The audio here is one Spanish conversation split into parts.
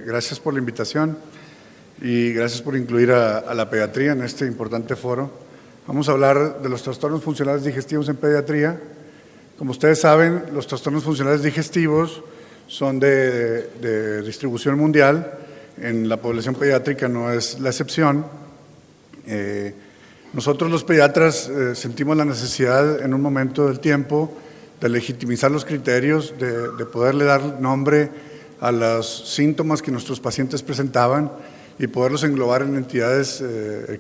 Gracias por la invitación y gracias por incluir a la pediatría en este importante foro. Vamos a hablar de los trastornos funcionales digestivos en pediatría. Como ustedes saben, los trastornos funcionales digestivos son de distribución mundial. En la población pediátrica no es la excepción. Nosotros los pediatras sentimos la necesidad en un momento del tiempo de legitimizar los criterios, de poderle dar nombre a los síntomas que nuestros pacientes presentaban y poderlos englobar en entidades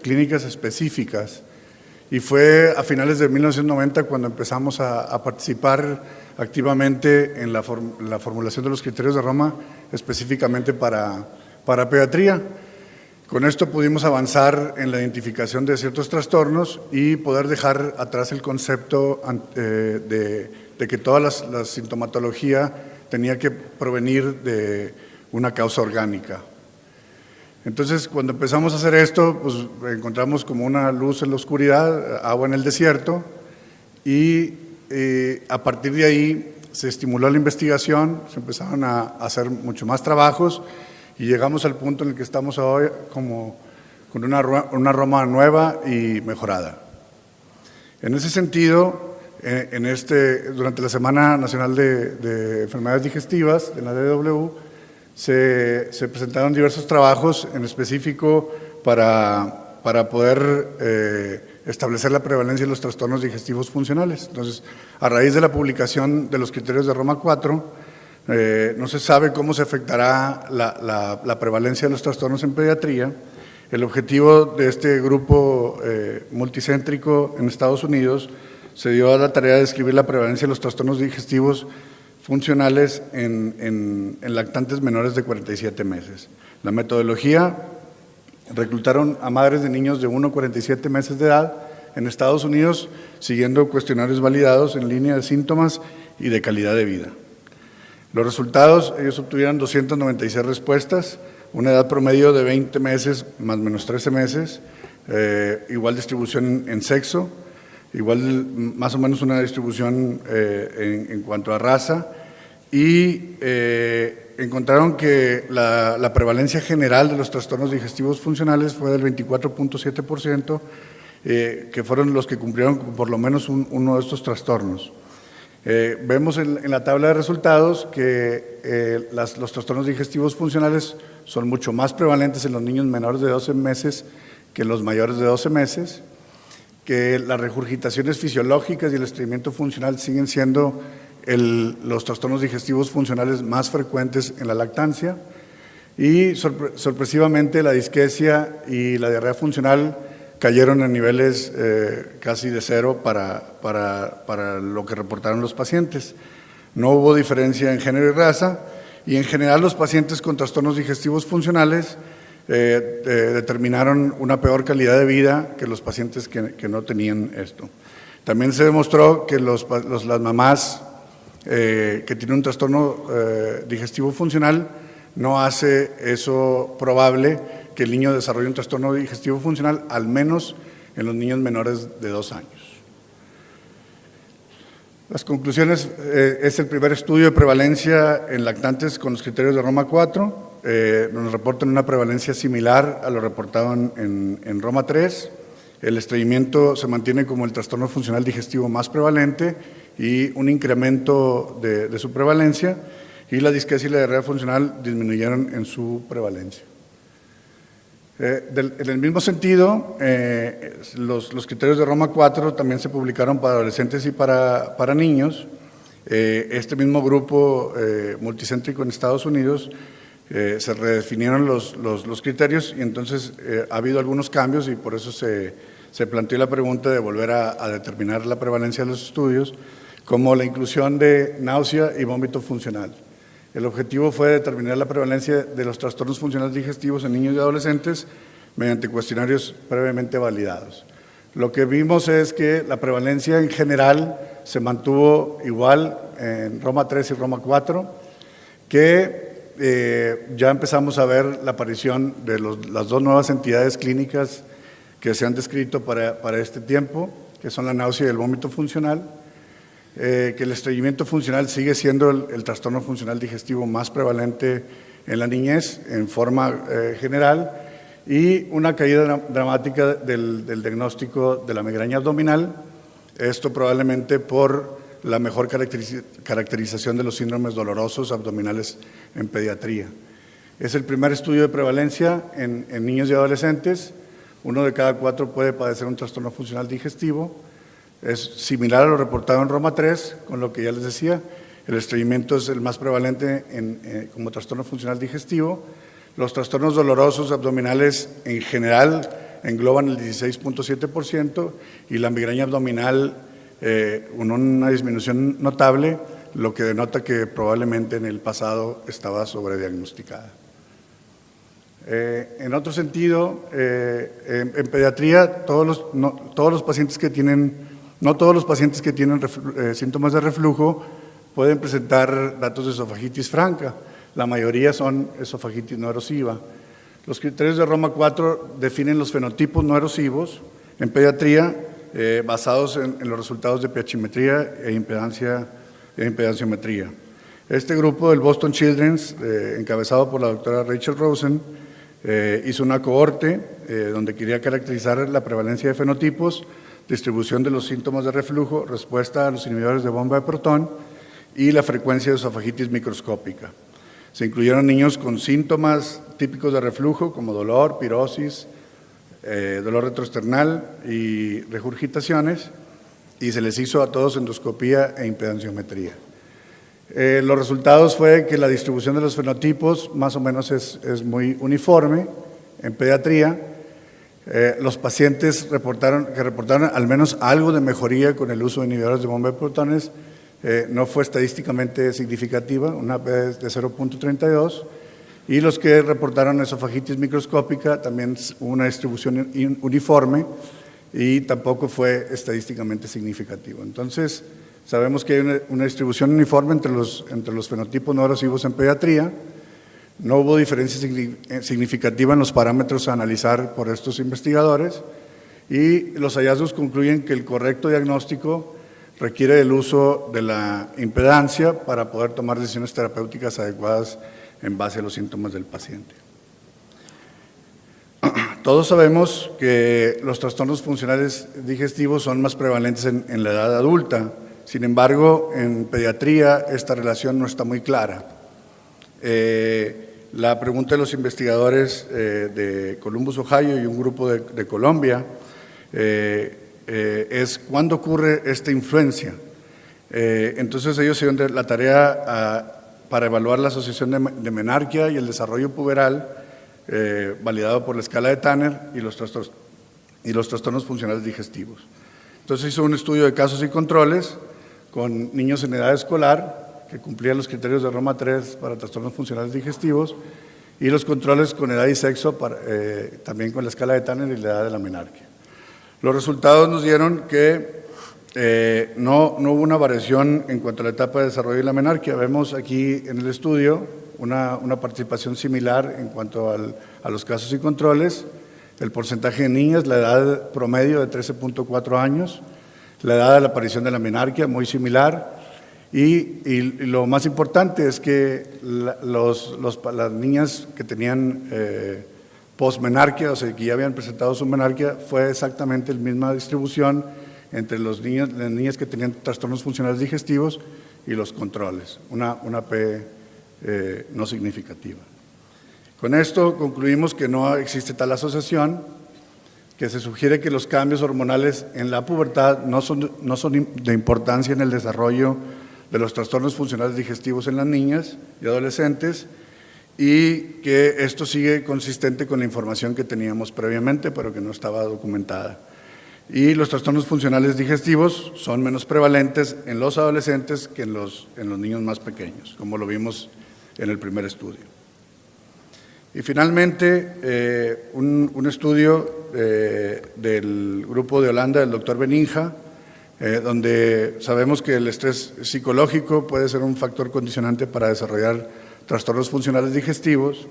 clínicas específicas. Y fue a finales de 1990 cuando empezamos a participar activamente en la formulación de los criterios de Roma, específicamente para pediatría. Con esto pudimos avanzar en la identificación de ciertos trastornos y poder dejar atrás el concepto de que toda la sintomatología tenía que provenir de una causa orgánica. Entonces, cuando empezamos a hacer esto, pues encontramos como una luz en la oscuridad, agua en el desierto, y a partir de ahí se estimuló la investigación, se empezaron a hacer mucho más trabajos y llegamos al punto en el que estamos hoy como con una Roma nueva y mejorada. En ese sentido, durante la Semana Nacional de Enfermedades Digestivas, en la DW, se presentaron diversos trabajos en específico para poder establecer la prevalencia de los trastornos digestivos funcionales. Entonces, a raíz de la publicación de los criterios de Roma 4, no se sabe cómo se afectará la prevalencia de los trastornos en pediatría. El objetivo de este grupo multicéntrico en Estados Unidos se dio a la tarea de describir la prevalencia de los trastornos digestivos funcionales en lactantes menores de 47 meses. La metodología: reclutaron a madres de niños de 1 a 47 meses de edad en Estados Unidos, siguiendo cuestionarios validados en línea de síntomas y de calidad de vida. Los resultados: ellos obtuvieron 296 respuestas, una edad promedio de 20 meses más o menos 13 meses, igual distribución en sexo, igual más o menos una distribución en cuanto a raza, y encontraron que la prevalencia general de los trastornos digestivos funcionales fue del 24.7%, que fueron los que cumplieron por lo menos uno de estos trastornos. Vemos en la tabla de resultados que los trastornos digestivos funcionales son mucho más prevalentes en los niños menores de 12 meses que en los mayores de 12 meses, que las regurgitaciones fisiológicas y el estreñimiento funcional siguen siendo los trastornos digestivos funcionales más frecuentes en la lactancia, y sorpresivamente la disquesia y la diarrea funcional cayeron a niveles casi de cero para lo que reportaron los pacientes. No hubo diferencia en género y raza, y en general los pacientes con trastornos digestivos funcionales determinaron una peor calidad de vida que los pacientes que no tenían esto. También se demostró que las mamás que tienen un trastorno digestivo funcional no hace eso probable que el niño desarrolle un trastorno digestivo funcional, al menos en los niños menores de 2 años. Las conclusiones: es el primer estudio de prevalencia en lactantes con los criterios de Roma 4. Nos reportan una prevalencia similar a lo reportado en Roma 3. El estreñimiento se mantiene como el trastorno funcional digestivo más prevalente y un incremento de su prevalencia, y la disquesia y la diarrea funcional disminuyeron en su prevalencia. En el mismo sentido, los criterios de Roma 4 también se publicaron para adolescentes y para niños. Este mismo grupo multicéntrico en Estados Unidos se redefinieron los criterios, y entonces ha habido algunos cambios, y por eso se planteó la pregunta de volver a determinar la prevalencia de los estudios, como la inclusión de náusea y vómito funcional. El objetivo fue determinar la prevalencia de los trastornos funcionales digestivos en niños y adolescentes mediante cuestionarios previamente validados. Lo que vimos es que la prevalencia en general se mantuvo igual en Roma 3 y Roma 4, que ya empezamos a ver la aparición de las dos nuevas entidades clínicas que se han descrito para este tiempo, que son la náusea y el vómito funcional, que el estreñimiento funcional sigue siendo el trastorno funcional digestivo más prevalente en la niñez en forma general y una caída dramática del diagnóstico de la migraña abdominal, esto probablemente por la mejor caracterización de los síndromes dolorosos abdominales en pediatría. Es el primer estudio de prevalencia en niños y adolescentes. 1 de cada 4 puede padecer un trastorno funcional digestivo. Es similar a lo reportado en Roma 3, con lo que ya les decía, el estreñimiento es el más prevalente como trastorno funcional digestivo. Los trastornos dolorosos abdominales en general engloban el 16.7% y la migraña abdominal con una disminución notable, lo que denota que probablemente en el pasado estaba sobrediagnosticada. En otro sentido, en pediatría, no todos los pacientes que tienen síntomas de reflujo pueden presentar datos de esofagitis franca. La mayoría son esofagitis no erosiva. Los criterios de Roma 4 definen los fenotipos no erosivos en pediatría basados en los resultados de pH-metría e impedanciometría. Este grupo del Boston Children's, encabezado por la doctora Rachel Rosen, hizo una cohorte donde quería caracterizar la prevalencia de fenotipos, distribución de los síntomas de reflujo, respuesta a los inhibidores de bomba de Proton y la frecuencia de esofagitis microscópica. Se incluyeron niños con síntomas típicos de reflujo como dolor, pirosis, dolor retroesternal y regurgitaciones, y se les hizo a todos endoscopía e impedanciometría. Los resultados fue que la distribución de los fenotipos más o menos es muy uniforme en pediatría. Los pacientes que reportaron al menos algo de mejoría con el uso de inhibidores de bomba de protones no fue estadísticamente significativa, una P de 0.32, y los que reportaron esofagitis microscópica también una distribución uniforme y tampoco fue estadísticamente significativa. Entonces, sabemos que hay una distribución uniforme entre los fenotipos no erosivos en pediatría. No hubo diferencia significativa en los parámetros a analizar por estos investigadores y los hallazgos concluyen que el correcto diagnóstico requiere el uso de la impedancia para poder tomar decisiones terapéuticas adecuadas en base a los síntomas del paciente. Todos sabemos que los trastornos funcionales digestivos son más prevalentes en la edad adulta. Sin embargo, en pediatría esta relación no está muy clara. La pregunta de los investigadores de Columbus, Ohio y un grupo de Colombia es ¿cuándo ocurre esta influencia? Entonces ellos se dieron la tarea para evaluar la asociación de menarquia y el desarrollo puberal validado por la escala de Tanner y los trastornos funcionales digestivos. Entonces hizo un estudio de casos y controles con niños en edad escolar que cumplían los criterios de Roma 3 para trastornos funcionales digestivos y los controles con edad y sexo también con la escala de Tanner y la edad de la menarquia. Los resultados nos dieron que no hubo una variación en cuanto a la etapa de desarrollo de la menarquia. Vemos aquí en el estudio una participación similar en cuanto a los casos y controles. El porcentaje de niñas, la edad promedio de 13.4 años, la edad de la aparición de la menarquia muy similar y lo más importante es que las niñas que tenían posmenarquia, o sea que ya habían presentado su menarquia, fue exactamente la misma distribución entre las niñas que tenían trastornos funcionales digestivos y los controles, una P no significativa. Con esto concluimos que no existe tal asociación, que se sugiere que los cambios hormonales en la pubertad no son de importancia en el desarrollo de los trastornos funcionales digestivos en las niñas y adolescentes y que esto sigue consistente con la información que teníamos previamente, pero que no estaba documentada. Y los trastornos funcionales digestivos son menos prevalentes en los adolescentes que en los niños más pequeños, como lo vimos en el primer estudio. Y finalmente, un estudio del grupo de Holanda, del doctor Beninga, donde sabemos que el estrés psicológico puede ser un factor condicionante para desarrollar trastornos funcionales digestivos.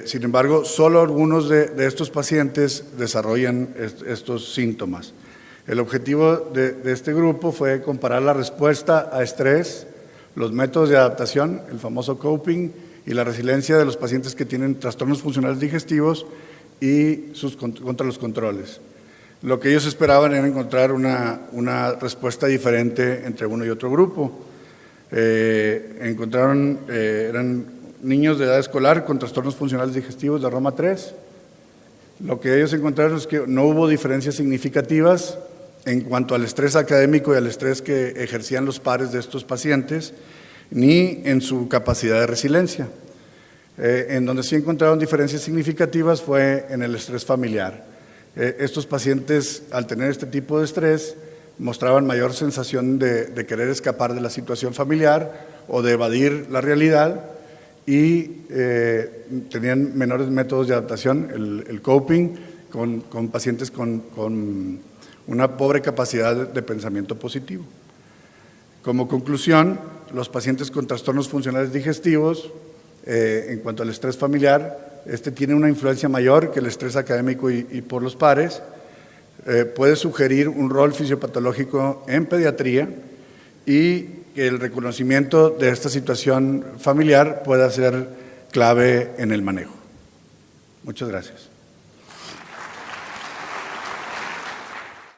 Sin embargo, solo algunos de estos pacientes desarrollan estos síntomas. El objetivo de este grupo fue comparar la respuesta a estrés, los métodos de adaptación, el famoso coping, y la resiliencia de los pacientes que tienen trastornos funcionales digestivos y contra los controles. Lo que ellos esperaban era encontrar una respuesta diferente entre uno y otro grupo. Eran niños de edad escolar con trastornos funcionales digestivos de Roma 3. Lo que ellos encontraron es que no hubo diferencias significativas en cuanto al estrés académico y al estrés que ejercían los pares de estos pacientes, ni en su capacidad de resiliencia. En donde sí encontraron diferencias significativas fue en el estrés familiar. Estos pacientes, al tener este tipo de estrés, mostraban mayor sensación de querer escapar de la situación familiar o de evadir la realidad y tenían menores métodos de adaptación, el coping, con pacientes con una pobre capacidad de pensamiento positivo. Como conclusión, los pacientes con trastornos funcionales digestivos, en cuanto al estrés familiar, tiene una influencia mayor que el estrés académico y por los pares. Puede sugerir un rol fisiopatológico en pediatría y que el reconocimiento de esta situación familiar pueda ser clave en el manejo. Muchas gracias.